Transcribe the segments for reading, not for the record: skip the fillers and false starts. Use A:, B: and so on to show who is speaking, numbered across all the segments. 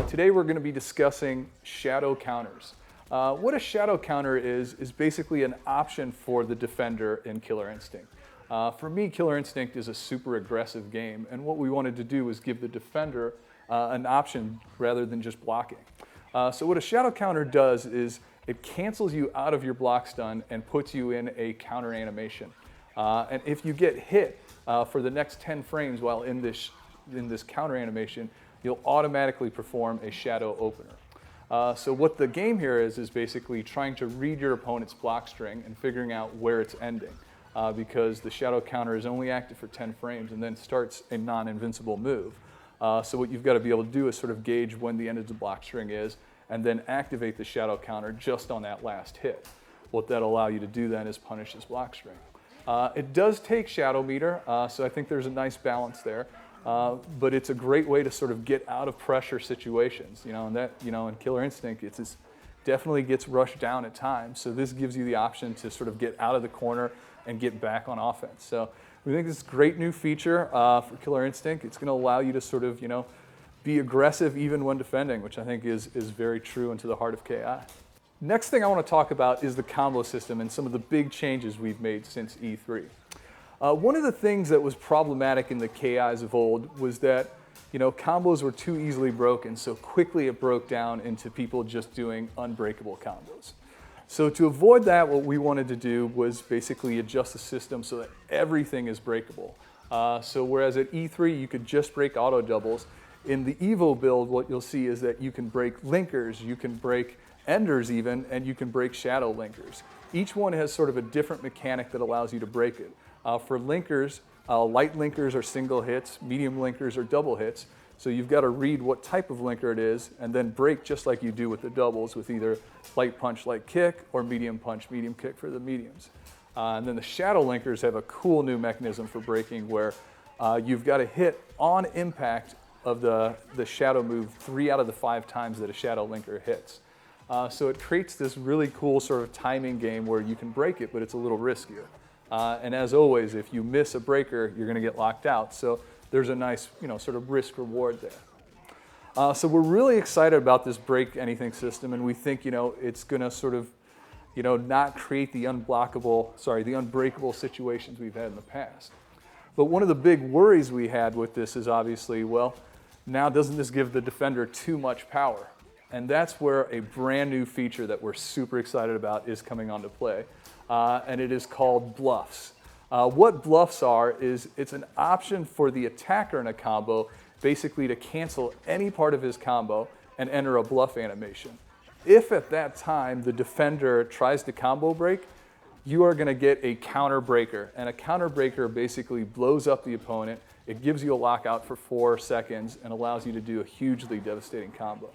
A: Today we're going to be discussing shadow counters. What a shadow counter is basically an option for the defender in Killer Instinct. For me, Killer Instinct is a super aggressive game, and what we wanted to do was give the defender an option rather than just blocking. So what a shadow counter does is it cancels you out of your block stun and puts you in a counter animation. And if you get hit for the next 10 frames while in this counter animation, you'll automatically perform a shadow opener. So what the game here is basically trying to read your opponent's block string and figuring out where it's ending. Because the shadow counter is only active for 10 frames and then starts a non-invincible move. So what you've got to be able to do is sort of gauge when the end of the block string is and then activate the shadow counter just on that last hit. What that'll allow you to do then is punish his block string. It does take shadow meter, so I think there's a nice balance there. But it's a great way to sort of get out of pressure situations, and that, in Killer Instinct, it's definitely gets rushed down at times. So this gives you the option to sort of get out of the corner and get back on offense. So we think this is a great new feature for Killer Instinct. It's going to allow you to sort of, be aggressive even when defending, which I think is very true into the heart of KI. Next thing I want to talk about is the combo system and some of the big changes we've made since E3. One of the things that was problematic in the KIs of old was that, combos were too easily broken, so quickly it broke down into people just doing unbreakable combos. So to avoid that, what we wanted to do was basically adjust the system so that everything is breakable. So whereas at E3 you could just break auto doubles, in the EVO build what you'll see is that you can break linkers, you can break enders even, and you can break shadow linkers. Each one has sort of a different mechanic that allows you to break it. For linkers, light linkers are single hits, medium linkers are double hits. So you've got to read what type of linker it is and then break just like you do with the doubles with either light punch, light kick, or medium punch, medium kick for the mediums. And then the shadow linkers have a cool new mechanism for breaking where you've got to hit on impact of the shadow move 3 out of the 5 times that a shadow linker hits. So it creates this really cool sort of timing game where you can break it, but it's a little riskier. And as always, if you miss a breaker, you're going to get locked out. So there's a nice, sort of risk reward there. So we're really excited about this break anything system, and we think, it's going to sort of, not create the unbreakable situations we've had in the past. But one of the big worries we had with this is obviously, well, now doesn't this give the defender too much power? And that's where a brand new feature that we're super excited about is coming onto play. And it is called bluffs. What bluffs are is it's an option for the attacker in a combo basically to cancel any part of his combo and enter a bluff animation. If at that time the defender tries to combo break, you are going to get a counter breaker. And a counter breaker basically blows up the opponent. It gives you a lockout for 4 seconds and allows you to do a hugely devastating combo.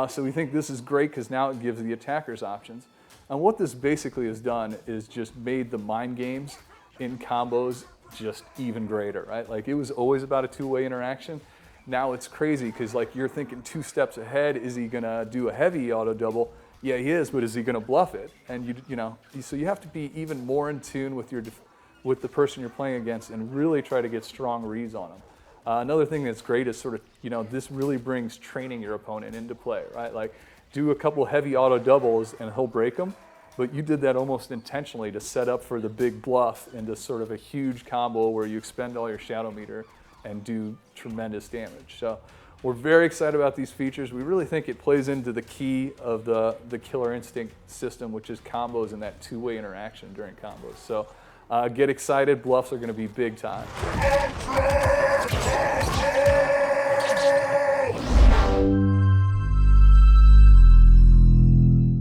A: So we think this is great because now it gives the attackers options. And what this basically has done is just made the mind games in combos just even greater, right? Like it was always about a two-way interaction. Now it's crazy because like you're thinking 2 steps ahead. Is he gonna do a heavy auto double? Yeah, he is, but is he gonna bluff it? And so you have to be even more in tune with with the person you're playing against and really try to get strong reads on them. Another thing that's great is sort of, this really brings training your opponent into play, right? Like do a couple heavy auto doubles and he'll break them, but you did that almost intentionally to set up for the big bluff into sort of a huge combo where you expend all your shadow meter and do tremendous damage. So we're very excited about these features. We really think it plays into the key of the Killer Instinct system, which is combos and that two-way interaction during combos. So get excited, bluffs are going to be big time.